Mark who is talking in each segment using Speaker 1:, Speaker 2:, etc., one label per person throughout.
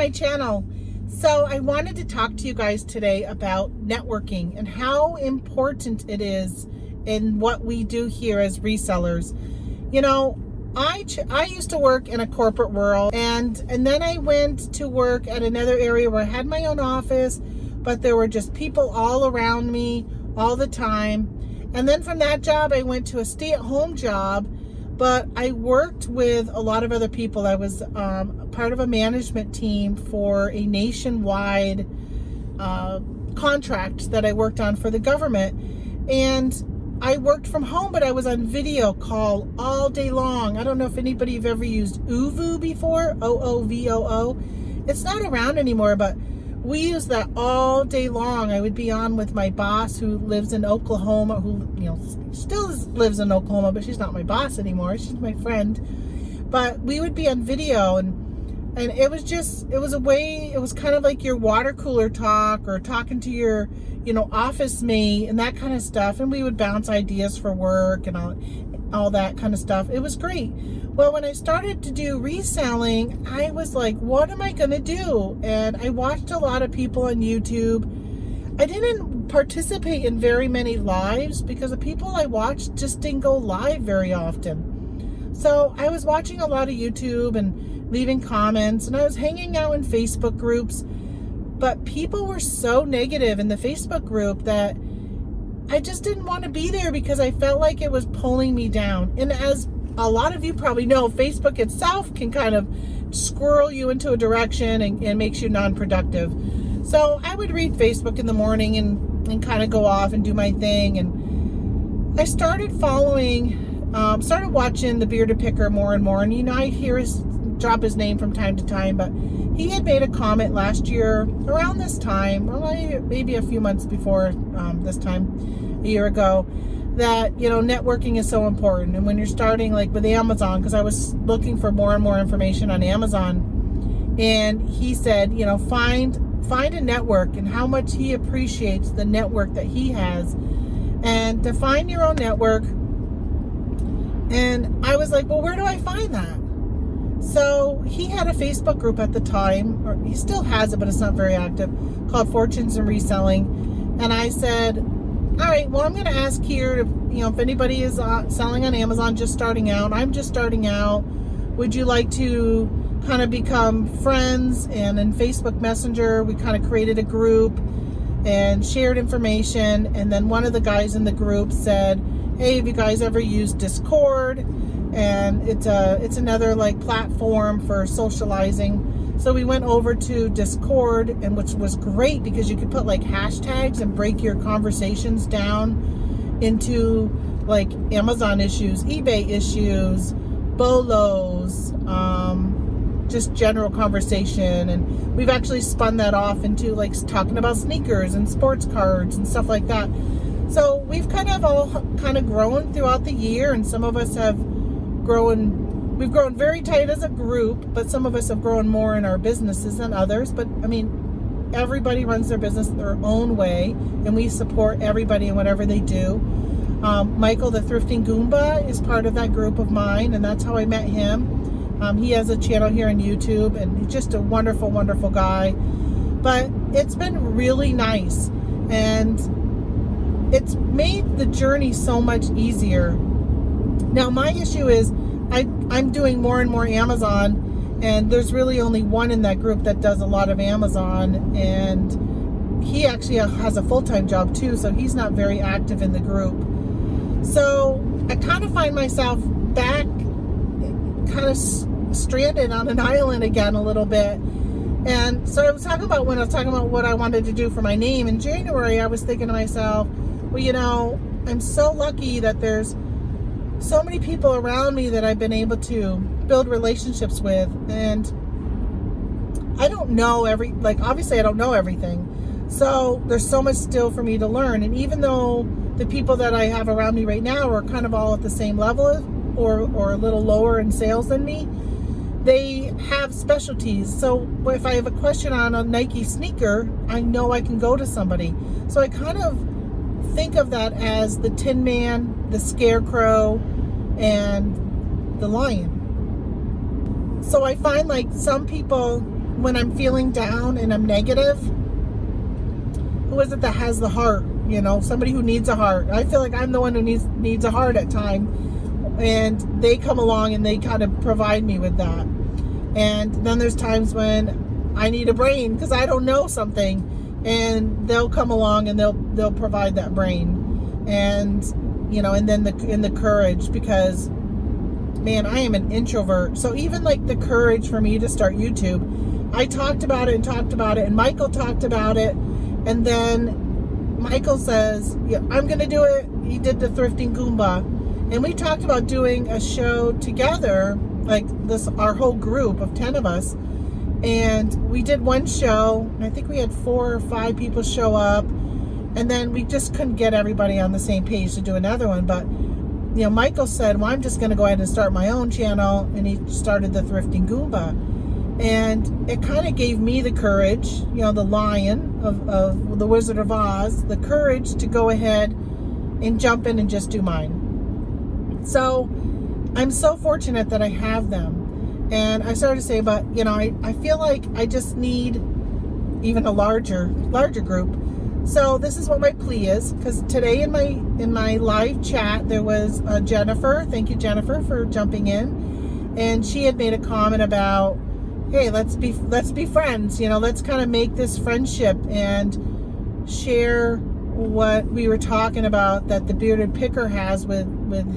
Speaker 1: my channel. So I wanted to talk to you guys today about networking and how important it is in what we do here as resellers. You know, I used to work in a corporate world, and then I went to work at another area where I had my own office, but there were just people all around me all the time. And then from that job, I went to a stay-at-home job, but I worked with a lot of other people. I was part of a management team for a nationwide contract that I worked on for the government. And I worked from home, but I was on video call all day long. I don't know if anybody have ever used OOVOO before, OOVOO. It's not around anymore, but we used that all day long. I would be on with my boss who lives in Oklahoma, who, still lives in Oklahoma, but she's not my boss anymore. She's my friend. But we would be on video, and it was a way, it was kind of like your water cooler talk or talking to your, office mate and that kind of stuff. And we would bounce ideas for work and all that kind of stuff. It was great. Well, when I started to do reselling, I was like, what am I going to do? And I watched a lot of people on YouTube. I didn't participate in very many lives because the people I watched just didn't go live very often. So I was watching a lot of YouTube and leaving comments, and I was hanging out in Facebook groups. But people were so negative in the Facebook group that I just didn't want to be there because I felt like it was pulling me down. And as a lot of you probably know, Facebook itself can kind of squirrel you into a direction and makes you non-productive. So I would read Facebook in the morning and kind of go off and do my thing. And I started started watching the Bearded Picker more and more. And, I hear drop his name from time to time, but he had made a comment last year around this time, or maybe a few months before this time, a year ago, that, networking is so important. And when you're starting like with Amazon, because I was looking for more and more information on Amazon, and he said, find a network and how much he appreciates the network that he has, and define your own network. And I was like, well, where do I find that? So he had a Facebook group at the time, or he still has it, but it's not very active, called Fortunes in Reselling. And I said, all right, well, I'm going to ask here if anybody is selling on Amazon, just starting out. I'm just starting out. Would you like to kind of become friends? And in Facebook Messenger, we kind of created a group and shared information. And then one of the guys in the group said, hey, have you guys ever used Discord? And it's another like platform for socializing. So we went over to Discord, and which was great because you could put like hashtags and break your conversations down into like Amazon issues, eBay issues, BOLOs, just general conversation. And we've actually spun that off into like talking about sneakers and sports cards and stuff like that. So we've kind of all grown throughout the year, and some of us have we've grown very tight as a group, but some of us have grown more in our businesses than others. But I mean, everybody runs their business their own way, and we support everybody in whatever they do. Michael, the Thrifting Goomba, is part of that group of mine, and that's how I met him. He has a channel here on YouTube, and he's just a wonderful, wonderful guy. But it's been really nice, and it's made the journey so much easier. Now, my issue is I'm doing more and more Amazon, and there's really only one in that group that does a lot of Amazon, and he actually has a full-time job too, so he's not very active in the group. So I kind of find myself back kind of stranded on an island again a little bit. And so when I was talking about what I wanted to do for my name in January, I was thinking to myself, well, I'm so lucky that there's so many people around me that I've been able to build relationships with. And I don't know obviously I don't know everything. So there's so much still for me to learn. And even though the people that I have around me right now are kind of all at the same level or a little lower in sales than me, they have specialties. So if I have a question on a Nike sneaker, I know I can go to somebody. So I kind of think of that as the Tin Man, the Scarecrow, and the Lion. So I find like some people when I'm feeling down and I'm negative, who is it that has the heart? You know, somebody who needs a heart. I feel like I'm the one who needs a heart at time, and they come along and they kind of provide me with that. And then there's times when I need a brain because I don't know something, and they'll come along and they'll provide that brain, and you know, and then the courage, because man, I am an introvert. So even like the courage for me to start YouTube, I talked about it, and Michael talked about it, and then Michael says, yeah, I'm gonna do it. He did the Thrifting Goomba, and we talked about doing a show together, like this, our whole group of 10 of us, and we did one show, and I think we had 4 or 5 people show up, and then we just couldn't get everybody on the same page to do another one. But you know, Michael said, well, I'm just going to go ahead and start my own channel, and he started the Thrifting Goomba, and it kind of gave me the courage, you know, the lion of the Wizard of Oz, the courage to go ahead and jump in and just do mine. So I'm so fortunate that I have them. And I started to say, but you know, I feel like I just need even a larger group. So this is what my plea is, because today in my live chat there was Jennifer. Thank you, Jennifer, for jumping in, and she had made a comment about, hey, let's be friends. You know, let's kind of make this friendship and share what we were talking about that the Bearded Picker has with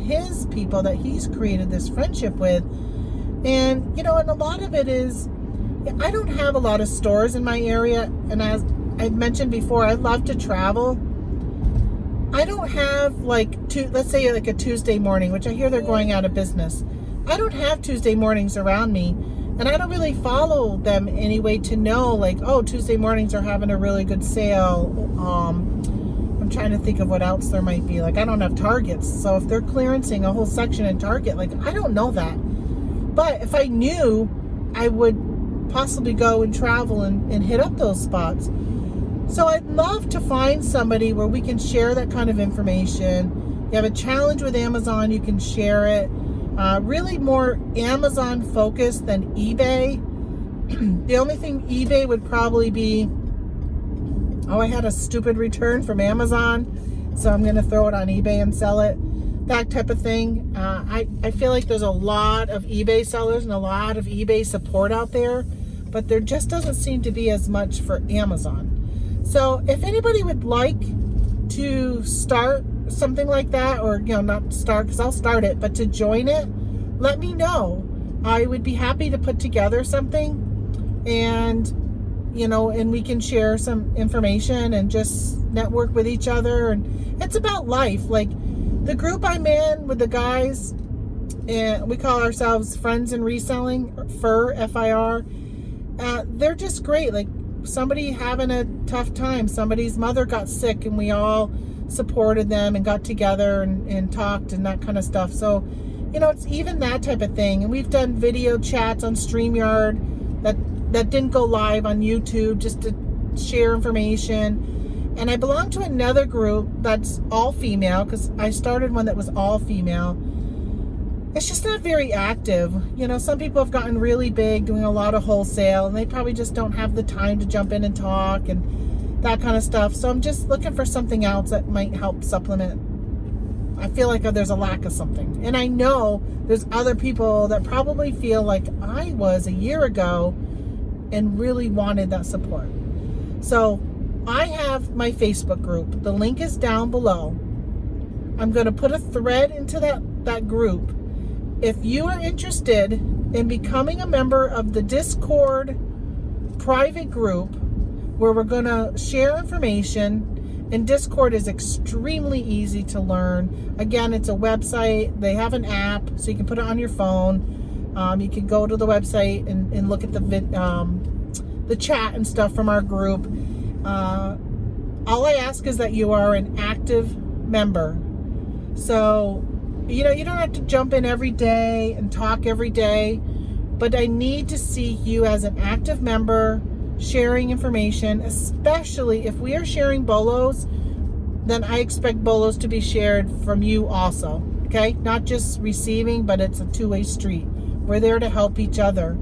Speaker 1: his people that he's created this friendship with. And you know, and a lot of it is, I don't have a lot of stores in my area, and as I've mentioned before, I love to travel. I don't have like let's say like a Tuesday morning, which I hear they're going out of business. I don't have Tuesday mornings around me, and I don't really follow them anyway to know like, oh, Tuesday mornings are having a really good sale. I'm trying to think of what else there might be. Like, I don't have Targets, so if they're clearancing a whole section in Target, like, I don't know that. But if I knew, I would possibly go and travel and hit up those spots. So I'd love to find somebody where we can share that kind of information. You have a challenge with Amazon, you can share it. Really more Amazon focused than eBay. The only thing eBay would probably be, oh, I had a stupid return from Amazon, so I'm going to throw it on eBay and sell it. That type of thing. I feel like there's a lot of eBay sellers and a lot of eBay support out there, but there just doesn't seem to be as much for Amazon. So if anybody would like to start something like that, or, you know, not start because I'll start it, but to join it, let me know. I would be happy to put together something, and, you know, and we can share some information and just network with each other. And it's about life. Like the group I'm in with the guys, and we call ourselves Friends in Reselling, FIR, F-I-R. They're just great. Like, somebody having a tough time, somebody's mother got sick, and we all supported them and got together and talked and that kind of stuff. So, you know, it's even that type of thing. And we've done video chats on StreamYard that didn't go live on YouTube, just to share information. And I belong to another group that's all female, because I started one that was all female. It's just not very active. You know, some people have gotten really big doing a lot of wholesale, and they probably just don't have the time to jump in and talk and that kind of stuff. So I'm just looking for something else that might help supplement. I feel like there's a lack of something. And I know there's other people that probably feel like I was a year ago and really wanted that support. So I have my Facebook group. The link is down below. I'm going to put a thread into that group. If you are interested in becoming a member of the Discord private group, where we're going to share information, and Discord is extremely easy to learn. Again, it's a website. They have an app, so you can put it on your phone. You can go to the website and look at the chat and stuff from our group. All I ask is that you are an active member. So, you know, you don't have to jump in every day and talk every day, but I need to see you as an active member, sharing information, especially if we are sharing bolos, then I expect bolos to be shared from you also, okay? Not just receiving, but it's a two-way street. We're there to help each other.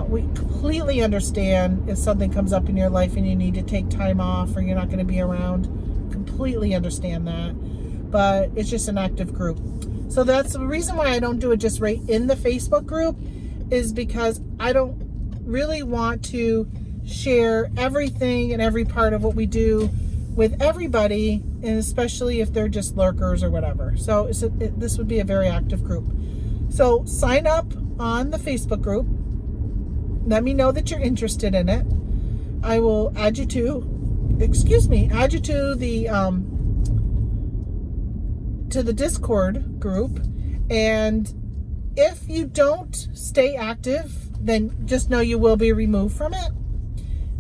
Speaker 1: We completely understand if something comes up in your life and you need to take time off or you're not going to be around. Completely understand that. But it's just an active group. So that's the reason why I don't do it just right in the Facebook group, is because I don't really want to share everything and every part of what we do with everybody, and especially if they're just lurkers or whatever. So this would be a very active group. So sign up on the Facebook group. Let me know that you're interested in it. I will add you to the Discord group. And if you don't stay active, then just know you will be removed from it.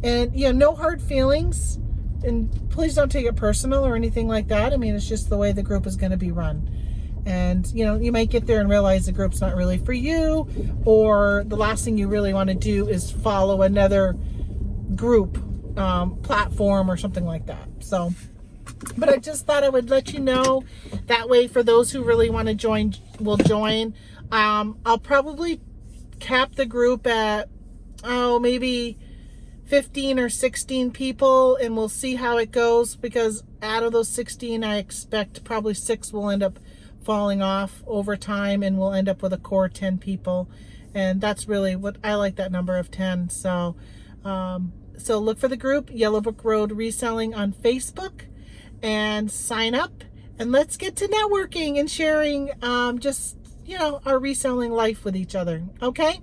Speaker 1: And no hard feelings, and please don't take it personal or anything like that. I mean, it's just the way the group is going to be run. And you might get there and realize the group's not really for you, or the last thing you really want to do is follow another group platform or something like that. So, but I just thought I would let you know, that way for those who really want to join will join. I'll probably cap the group at maybe 15 or 16 people, and we'll see how it goes, because out of those 16 I expect probably 6 will end up falling off over time, and we'll end up with a core 10 people. And that's really what I like, that number of 10. So so look for the group Yellowbrook Road Reselling on Facebook and sign up, and let's get to networking and sharing just our reselling life with each other. Okay,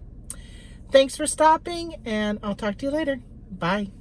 Speaker 1: thanks for stopping, and I'll talk to you later. Bye.